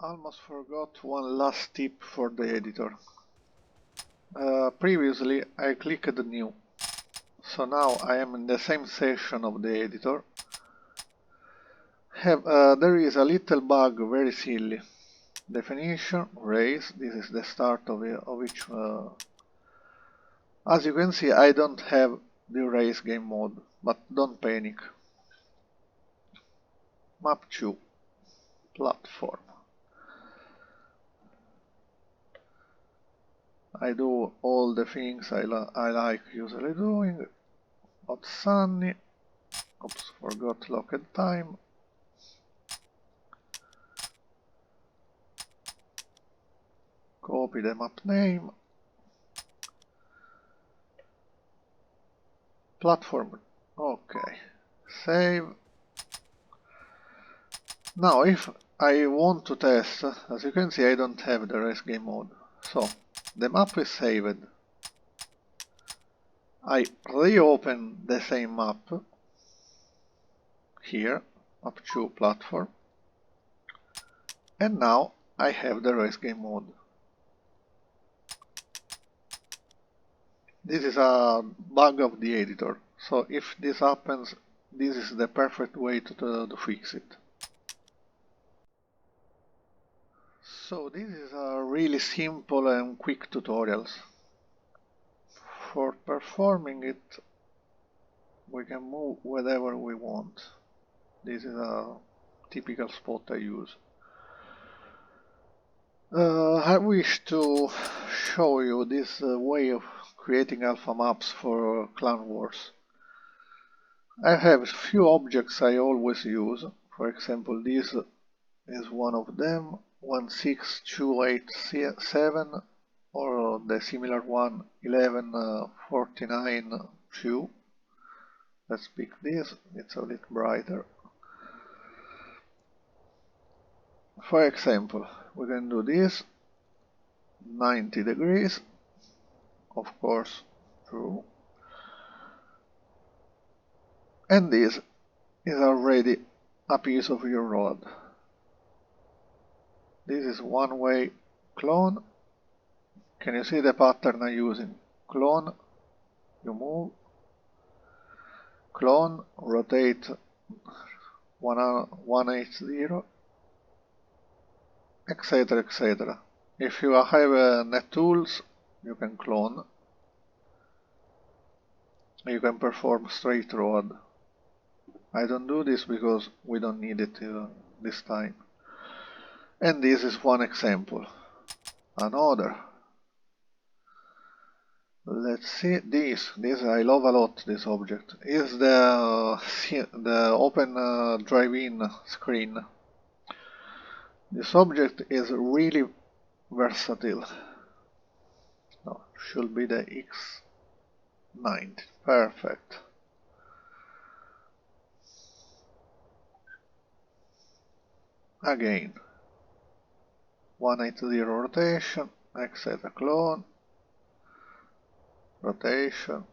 Almost forgot one last tip for the editor. Previously I clicked new, so now I am in the same section of the editor. There is a little bug, very silly. Definition, race, this is the start of each. As you can see, I don't have the race game mode, but don't panic. Map 2, platform. I do all the things I like usually doing. Not sunny. Oops, forgot locked time. Copy the map name. Platform. Okay. Save. Now if I want to test, as you can see I don't have the race game mode. So the map is saved. I reopen the same map. Here, map 2 platform. And now I have the race game mode. This is a bug of the editor, so if this happens, this is the perfect way to fix it. So this is a really simple and quick tutorial. For performing it, we can move wherever we want. This is a typical spot I use. I wish to show you this way of creating alpha maps for Clan Wars. I have few objects I always use. For example, this is one of them, 16287, or the similar one, 11492. Let's pick this, it's a little brighter. For example, we can do this, 90 degrees, of course, true. And this is already a piece of your road. This is one-way clone. Can you see the pattern I'm using? Clone, you move, clone, rotate 180, etc, etc. If you have net tools, you can clone. You can perform straight road. I don't do this because we don't need it this time. And this is one example. Another. Let's see this. This I love a lot. This object is the open drive-in screen. This object is really versatile. No, should be the X90. Perfect. Again, 180 rotation, etc. Clone, rotation.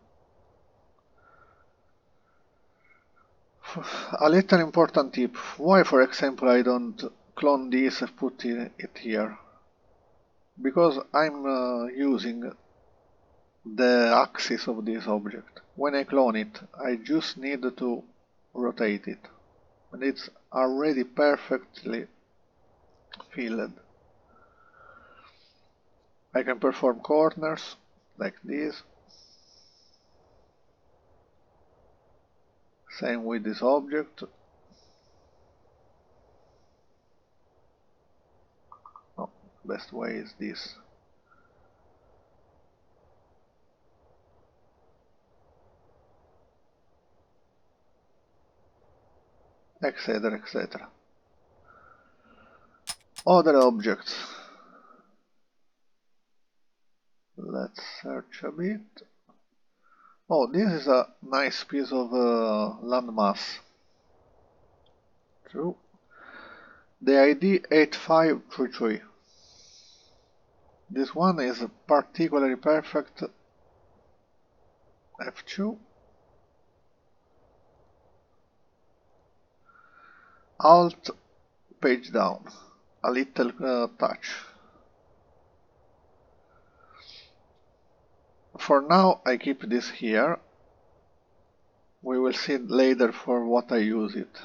A little important tip. Why, for example, I don't clone this and put it here? Because I'm using the axis of this object. When I clone it, I just need to rotate it. And it's already perfectly filled. I can perform corners like this. Same with this object. Oh, best way is this. Etc, etc. Other objects. Let's search a bit. Oh, this is a nice piece of landmass. True. The ID 8533. This one is particularly perfect. F2. Alt, page down. a little touch. For now I keep this here. We will see later for what I use it.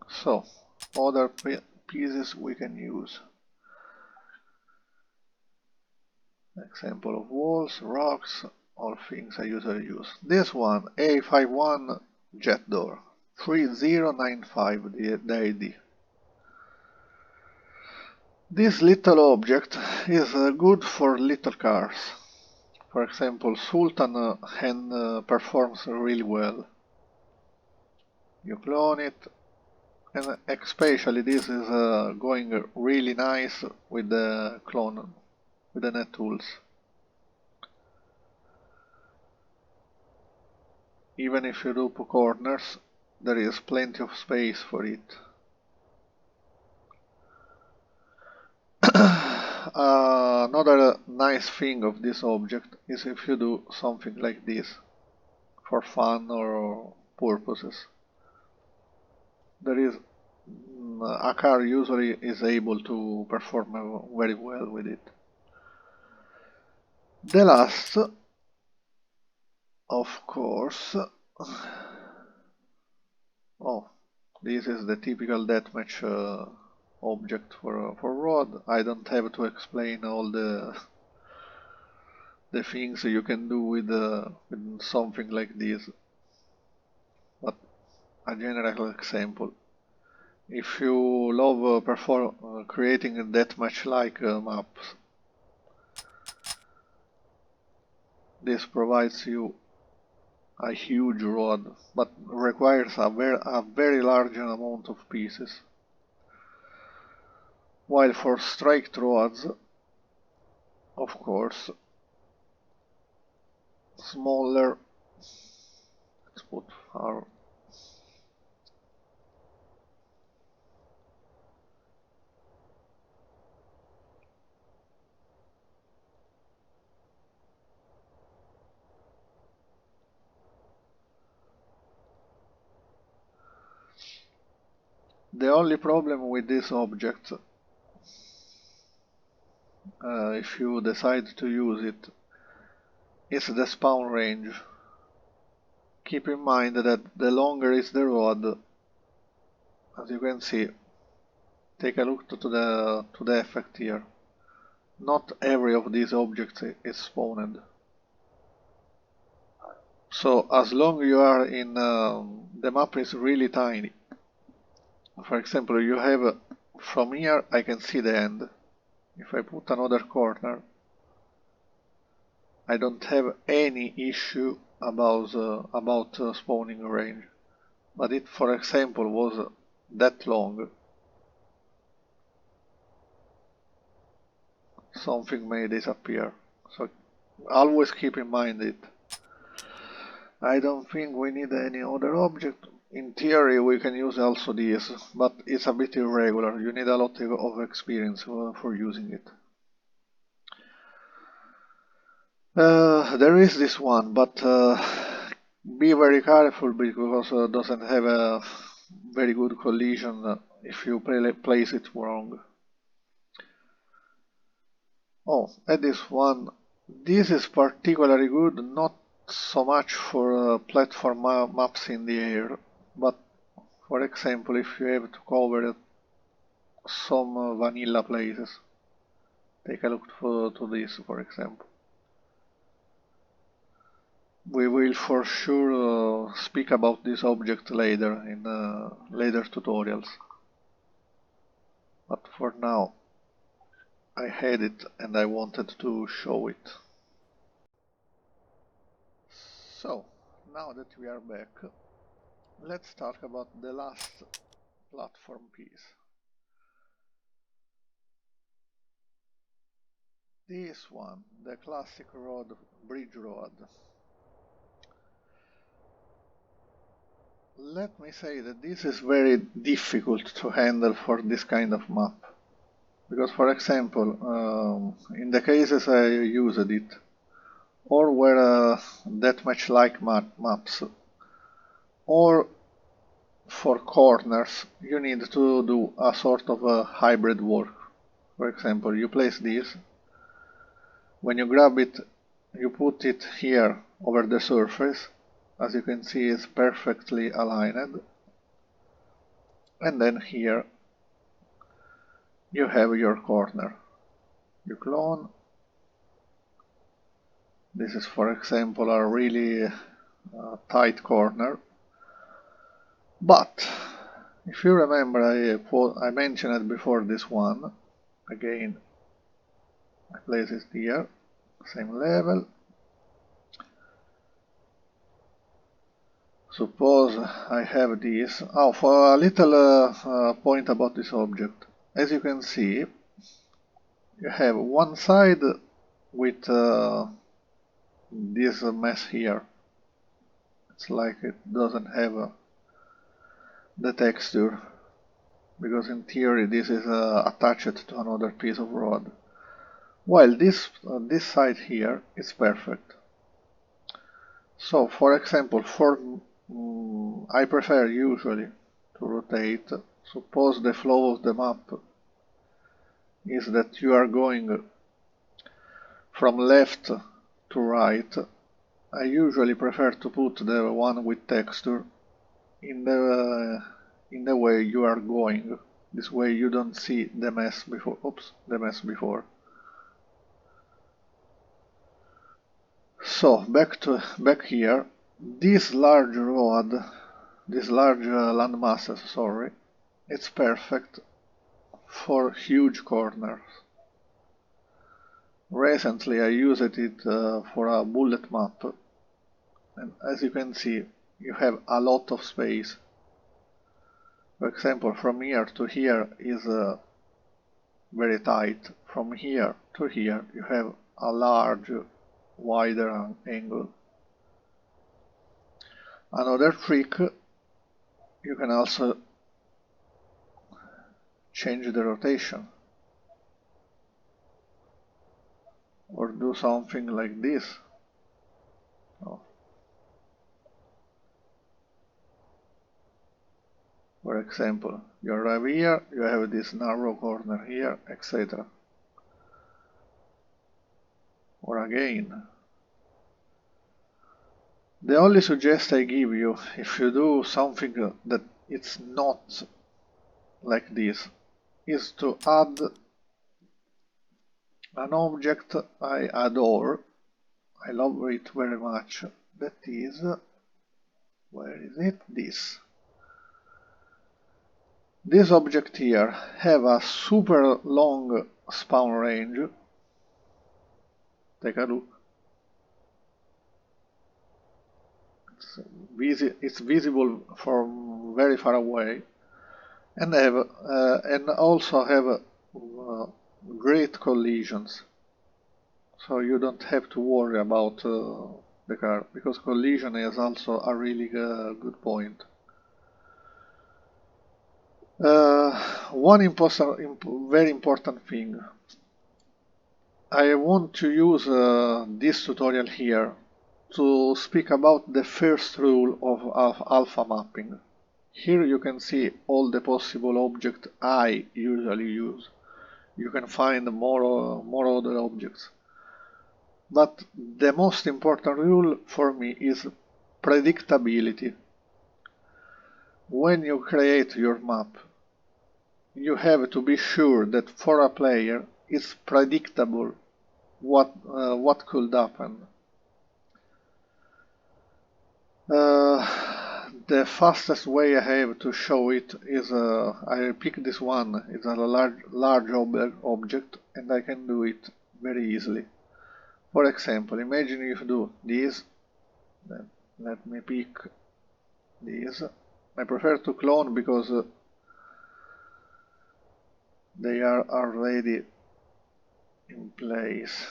So, other pieces we can use. Example of walls, rocks, all things I usually use. This one, A51 jet door, 3095 the ID. This little object is good for little cars. For example, Sultan performs really well. You clone it, and especially this is going really nice with the clone, with the net tools. Even if you do corners, there is plenty of space for it. Another nice thing of this object is if you do something like this for fun or purposes. There is a car usually is able to perform very well with it. The last, of course, oh, this is the typical deathmatch object for road. I don't have to explain all the things you can do with something like this, but a general example. If you love creating a deathmatch-like maps, this provides you a huge road, but requires a very large amount of pieces. While for straight roads, of course, smaller, let's put our the only problem with this object, if you decide to use it, is the spawn range. Keep in mind that the longer is the road, as you can see, take a look to the effect here. Not every of these objects is spawned. So as long you are in, the map is really tiny. For example, you have, from here I can see the end. If I put another corner, I don't have any issue about spawning range. But it, for example, was that long, something may disappear. So always keep in mind it. I don't think we need any other object. In theory we can use also this, but it's a bit irregular. You need a lot of experience for using it. There is this one, but be very careful because it doesn't have a very good collision if you place it wrong. Oh, and this one. This is particularly good, not so much for platform maps in the air, but for example if you have to cover some vanilla places. Take a look to this, for example. We will for sure speak about this object later in later tutorials. But for now, I had it and I wanted to show it. So, now that we are back, let's talk about the last platform piece. This one, the classic road, bridge road. Let me say that this is very difficult to handle for this kind of map. Because, for example, in the cases I used it, or were deathmatch-like maps, or for corners you need to do a sort of a hybrid work. For example, you place this, when you grab it, you put it here over the surface, as you can see it's perfectly aligned, and then here you have your corner. You clone. This is, for example, a really tight corner, but if you remember, I mentioned it before this one. Again, I place it here, same level. Suppose I have this. Oh, for a little point about this object. As you can see, you have one side with this mess here. It's like it doesn't have the texture, because in theory this is attached to another piece of rod, while this side here is perfect. So, for example, I prefer usually to rotate. Suppose the flow of the map is that you are going from left to right. I usually prefer to put the one with texture in the way you are going. This way you don't see the mess before. Oops, the mess before. So back here, this large rod, this large land masses, sorry, it's perfect for huge corners. Recently I used it for a bullet map, and as you can see, you have a lot of space. For example, from here to here is very tight. From here to here you have a large, wider angle. Another trick, you can also change the rotation, or do something like this. Oh. For example, you arrive here, you have this narrow corner here, etc. Or again, the only suggestion I give you, if you do something that it's not like this, is to add an object I adore. I love it very much. That is, where is it? This object here have a super long spawn range. Take a look. It's visible from very far away, and also have great collisions. So you don't have to worry about the car, because collision is also a really good point. One very important thing. I want to use this tutorial here to speak about the first rule of alpha mapping. Here you can see all the possible objects I usually use. You can find more other objects. But the most important rule for me is predictability. When you create your map, you have to be sure that for a player it's predictable what could happen. The fastest way I have to show it is I pick this one. It's a large object, and I can do it very easily. For example, imagine if you do this. Then let me pick this. I prefer to clone because they are already in place.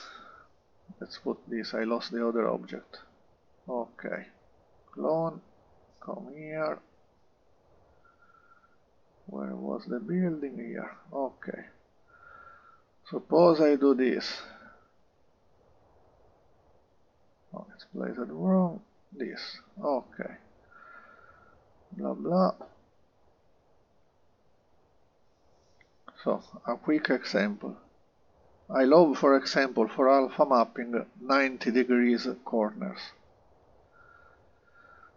Let's put this. I lost the other object. Okay. Clone. Come here. Where was the building? Here. Okay. Suppose I do this. Oh, it's placed wrong. This. Okay. Blah blah. So, a quick example. I love, for example, for alpha mapping 90 degrees corners.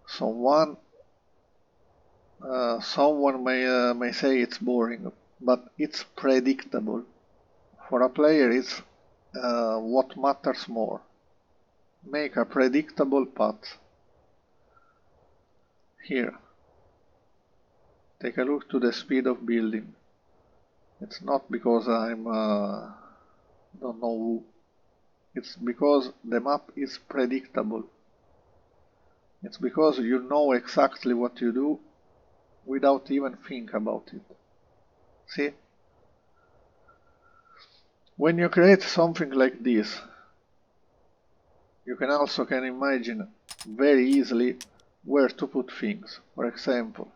Someone may say it's boring, but it's predictable. For a player, it's what matters more. Make a predictable path. Here, take a look to the speed of building. It's not because I'm don't know who. It's because the map is predictable. It's because you know exactly what you do without even think about it. See? When you create something like this, you can also imagine very easily where to put things. For example,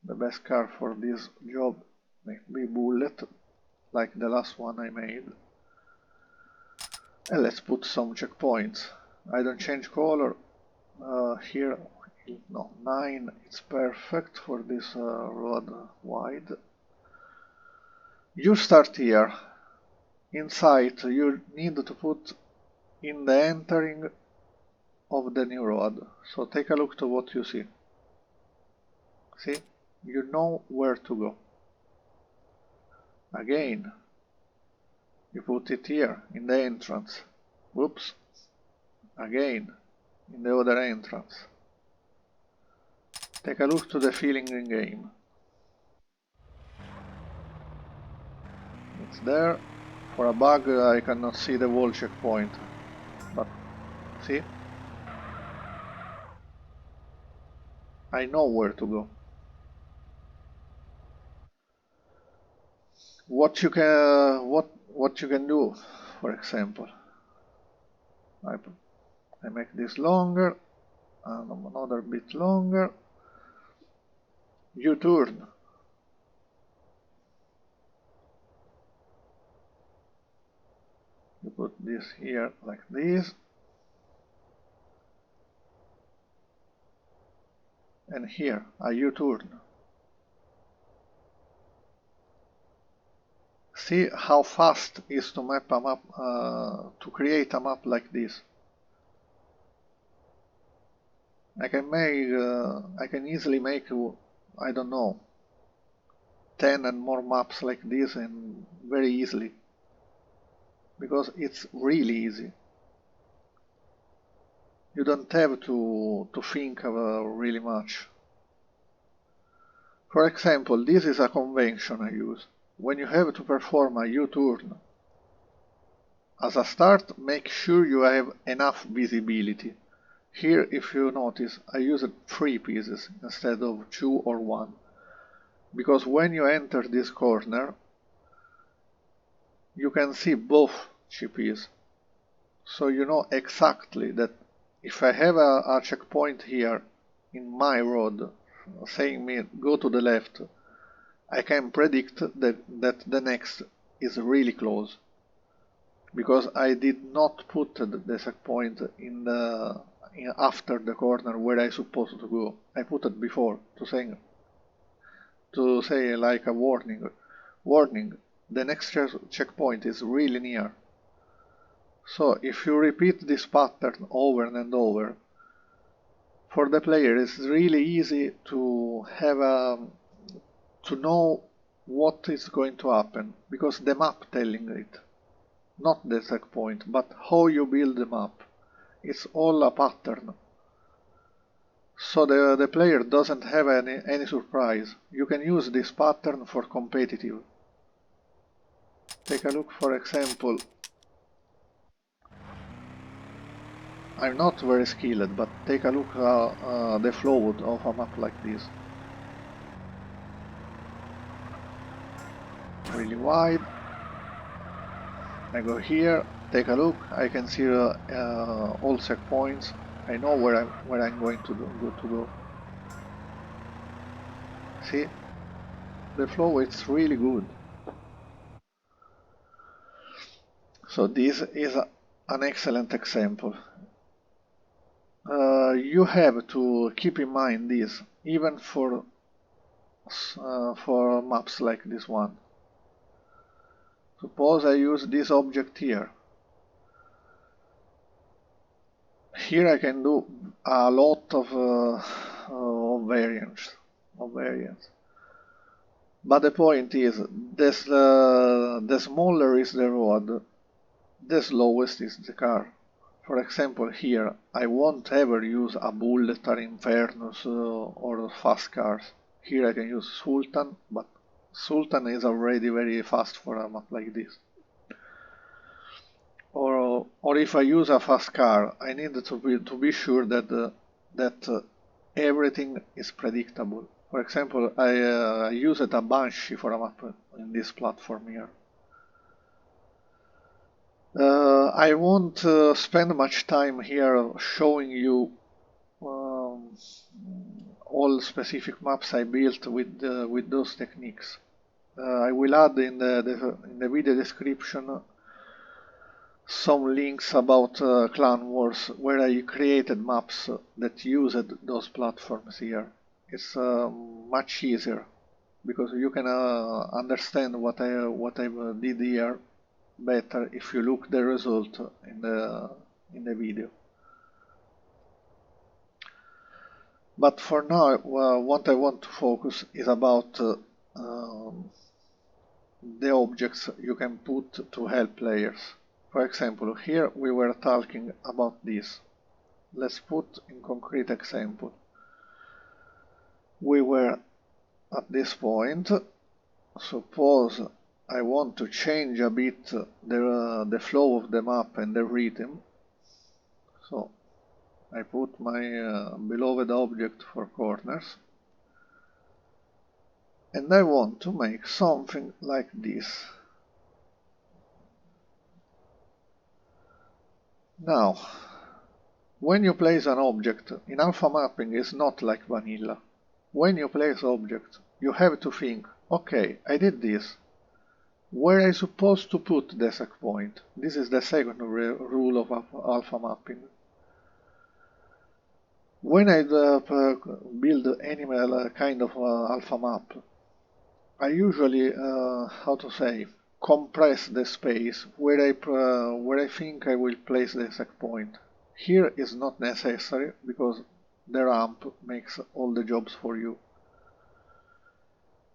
the best car for this job may be bullet, like the last one I made. And let's put some checkpoints. I don't change color. Here, no, 9, it's perfect for this road wide. You start here. Inside, you need to put in the entering of the new road. So take a look to what you see. See? You know where to go. Again, you put it here, in the entrance. Whoops. Again, in the other entrance. Take a look to the feeling in game. It's there. For a bug, I cannot see the wall checkpoint. But, see? I know where to go. What you can do, for example. I make this longer, and another bit longer. U-turn. You put this here like this. And here, a U-turn. See how fast it is to map a map, to create a map like this. I can easily make, I don't know, 10 and more maps like this, and very easily, because it's really easy. You don't have to think really much. For example, this is a convention I use. When you have to perform a U-turn, as a start, make sure you have enough visibility. Here, if you notice, I used 3 pieces instead of 2 or 1. Because when you enter this corner, you can see both GPs. So you know exactly that if I have a checkpoint here in my road saying me go to the left, I can predict that the next is really close. Because I did not put the checkpoint after the corner where I supposed to go. I put it before to say like a warning. Warning, the next checkpoint is really near. So if you repeat this pattern over and over, for the player it's really easy to to know what is going to happen, because the map telling it. Not the checkpoint, but how you build the map. It's all a pattern. So the player doesn't have any surprise. You can use this pattern for competitive. Take a look, for example. I'm not very skilled, but take a look at the flow of a map like this. Really wide. I go here, take a look, I can see all checkpoints. I know where I'm going to go. See? The flow is really good. So this is an excellent example. You have to keep in mind this, even for maps like this one. Suppose I use this object here. Here I can do a lot of variants. But the point is, the smaller is the road, the slowest is the car. For example, here I won't ever use a Bullet or Infernus or fast cars. Here I can use Sultan, but Sultan is already very fast for a map like this. Or if I use a fast car, I need to be sure that everything is predictable. For example, I used a Banshee for a map in this platform here. I won't spend much time here showing you all specific maps I built with those techniques. I will add in the video description some links about Clan Wars where I created maps that used those platforms here. It's much easier because you can understand what I did here better if you look the result in the video. But for now, what I want to focus is about the objects you can put to help players. For example, here we were talking about this. Let's put in concrete example. We were at this point. Suppose I want to change a bit the flow of the map and the rhythm. So I put my beloved object for corners. And I want to make something like this. Now, when you place an object in alpha mapping is not like vanilla. When you place object, you have to think, okay, I did this. Where I supposed to put the set point? This is the second rule of alpha mapping. When I build any kind of alpha map, I usually, compress the space where I think I will place the set point. Here is not necessary because the ramp makes all the jobs for you.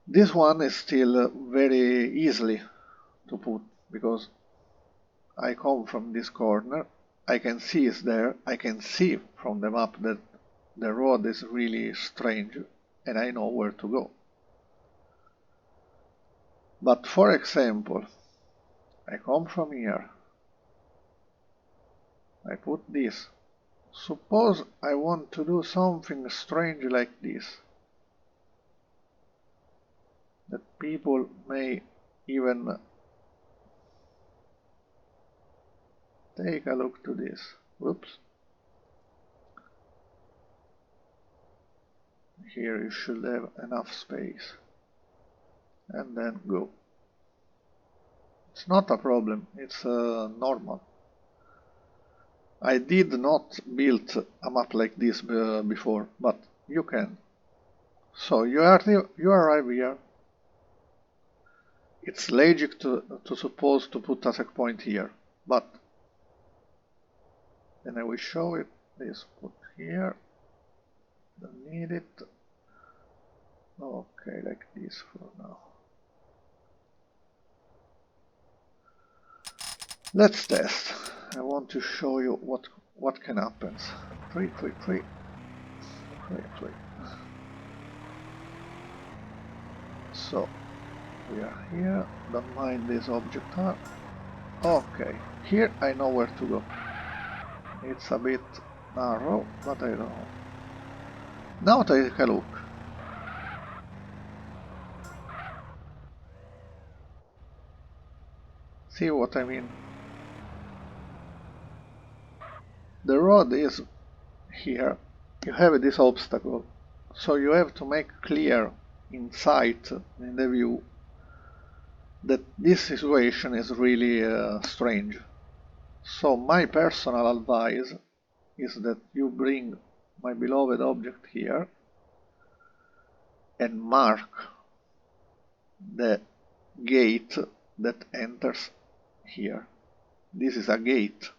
This one is still very easily to put because I come from this corner, I can see it's there, I can see from the map that the road is really strange and I know where to go. But for example, I come from here, I put this. Suppose I want to do something strange like this, that people may even take a look to this. Whoops. Here you should have enough space. And then go. It's not a problem, it's normal. I did not build a map like this before, but you can. So you arrive here. It's logic to suppose to put a set point here, but then I will show it. This put here. Don't need it. Okay, like this for now. Let's test. I want to show you what can happen. 3. So we are here. Don't mind this object art. Okay, here I know where to go. It's a bit narrow, but I don't know. Now take a look. See what I mean? The road is here. You have this obstacle, so you have to make clear in sight, in the view, that this situation is really strange. So my personal advice is that you bring my beloved object here and mark the gate that enters here. This is a gate.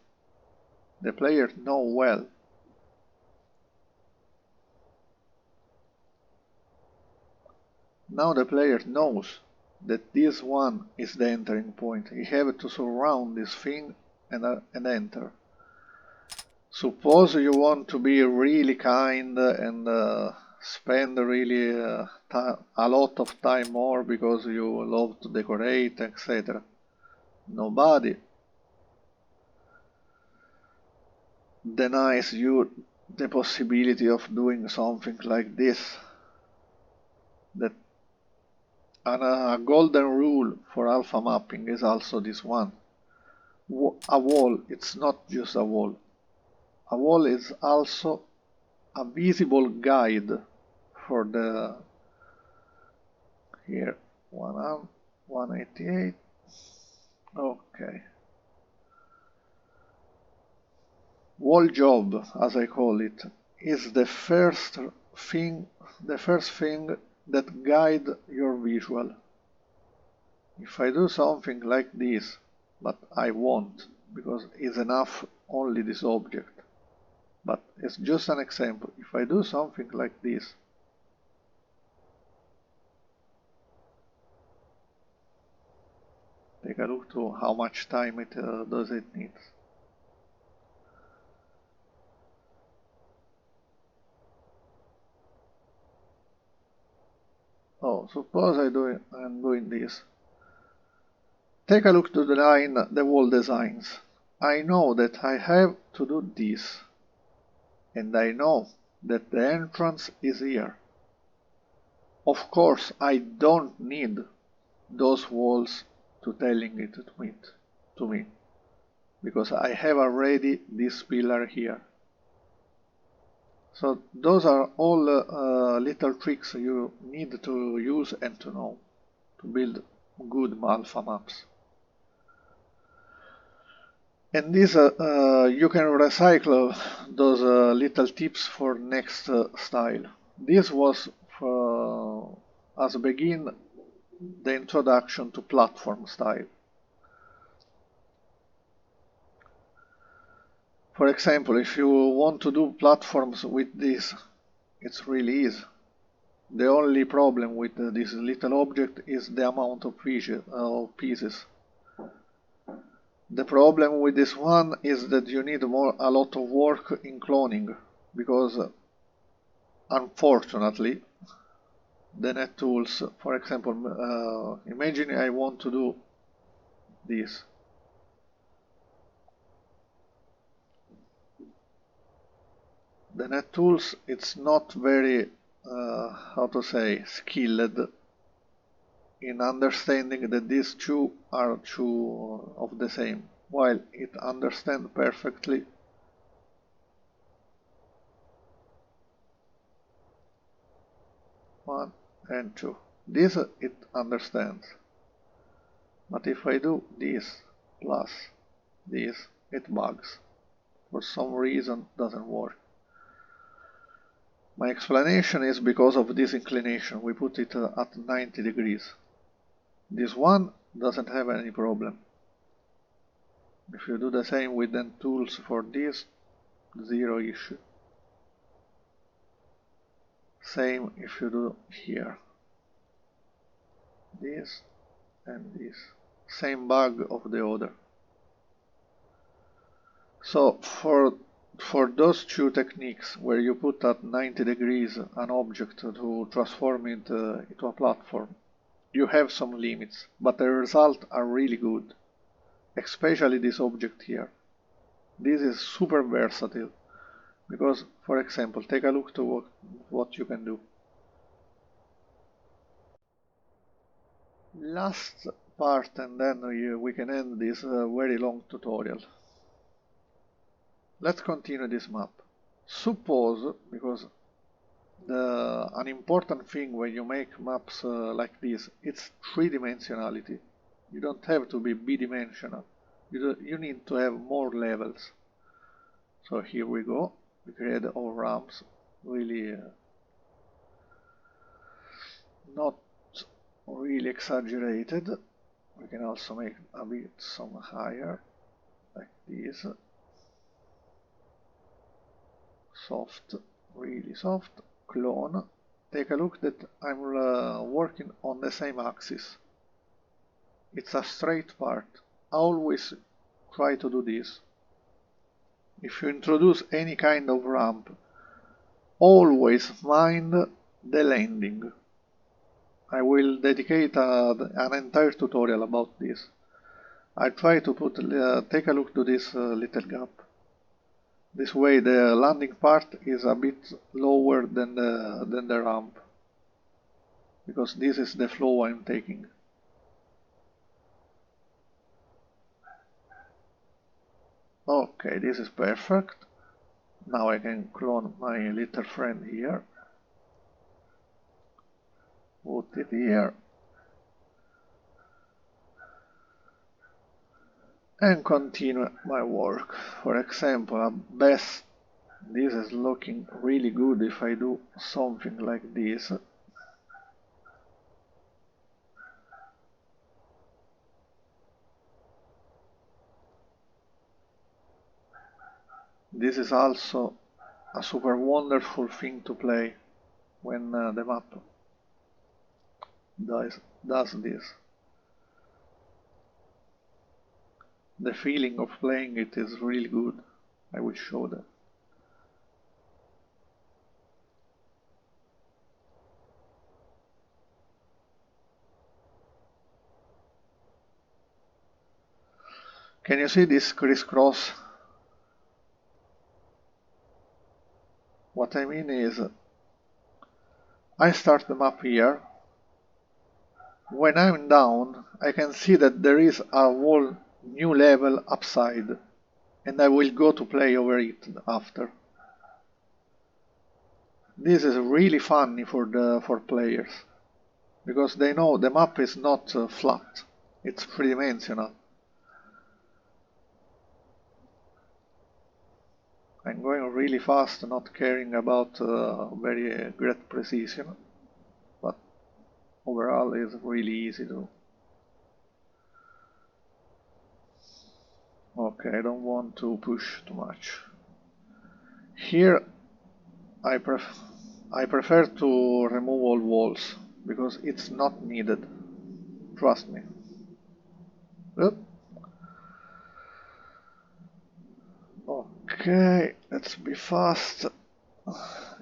The player knows well. Now the player knows that this one is the entering point. He have to surround this thing and enter. Suppose you want to be really kind and spend really a lot of time more because you love to decorate, etc. Nobody denies you the possibility of doing something like this. That a golden rule for alpha mapping is also this one. A wall, it's not just a wall. A wall is also a visible guide for the here 188. Okay. Wall job, as I call it, is the first thing that guide your visual. If I do something like this, but I won't, because it's enough only this object. But it's just an example. If I do something like this, take a look to how much time it does it need. Oh, suppose I'm doing this. Take a look to the line, the wall designs. I know that I have to do this. And I know that the entrance is here. Of course, I don't need those walls to telling it to me, because I have already this pillar here. So those are all little tricks you need to use and to know to build good alpha maps. And this you can recycle those little tips for next style. This was as begin the introduction to platform style. For example, if you want to do platforms with this, it's really easy. The only problem with this little object is the amount of pieces. The problem with this one is that you need a lot of work in cloning, because unfortunately the net tools, for example, imagine I want to do this. The net tools, it's not very, how to say, skilled in understanding that these two are two of the same, while it understands perfectly one and two. This it understands. But if I do this plus this, it bugs. For some reason doesn't work. My explanation is because of this inclination. We put it at 90 degrees. This one doesn't have any problem. If you do the same with the tools for this, zero issue. Same if you do here. This and this. Same bug of the other. So for those two techniques where you put at 90 degrees an object to transform it into a platform, you have some limits, but the results are really good. Especially this object here. This is super versatile, because, for example, take a look to what you can do. Last part, and then we can end this very long tutorial. Let's continue this map. Suppose, because an important thing when you make maps like this, it's three-dimensionality. You don't have to be bidimensional. You need to have more levels. So here we go. We create all ramps. Really not really exaggerated. We can also make a bit some higher, like this. Soft, really soft. Clone. Take a look that I'm working on the same axis. It's a straight part. Always try to do this. If you introduce any kind of ramp, always mind the landing. I will dedicate an entire tutorial about this. I try to put, take a look to this little gap. This way the landing part is a bit lower than the ramp, because this is the flow I'm taking. Okay, this is perfect. Now I can clone my little friend here. Put it here. And continue my work. For example, at best, this is looking really good if I do something like this. This is also a super wonderful thing to play when the map does this. The feeling of playing it is really good. I will show that. Can you see this crisscross? What I mean is, I start the map here. When I'm down, I can see that there is a whole new level upside, and I will go to play over it after. This is really funny for players, because they know the map is not flat, it's three-dimensional. I'm going really fast, not caring about very great precision, but overall it's really easy to. Okay, I don't want to push too much. Here I prefer to remove all walls, because it's not needed. Trust me. Oop. Okay, let's be fast,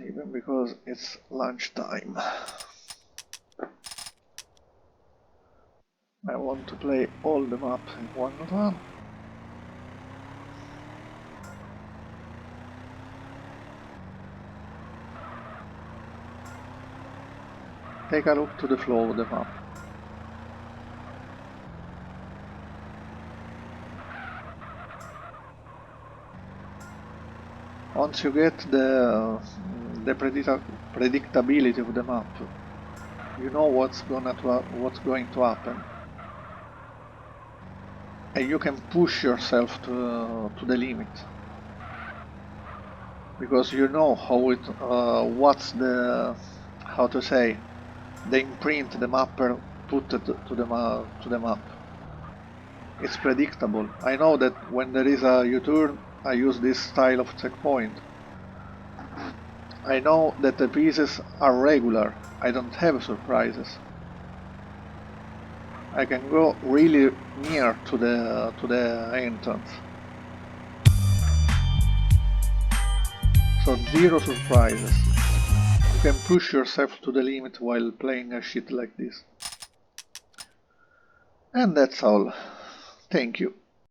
even because it's lunchtime. I want to play all the map in one run. Take a look to the flow of the map. Once you get the predictability of the map, you know what's going to happen, and you can push yourself to the limit, because you know what's the, how to say, the imprint the mapper put to the map. It's predictable. I know that when there is a U-turn, I use this style of checkpoint. I know that the pieces are regular. I don't have surprises. I can go really near to the entrance. So zero surprises. You can push yourself to the limit while playing a shit like this. And that's all. Thank you.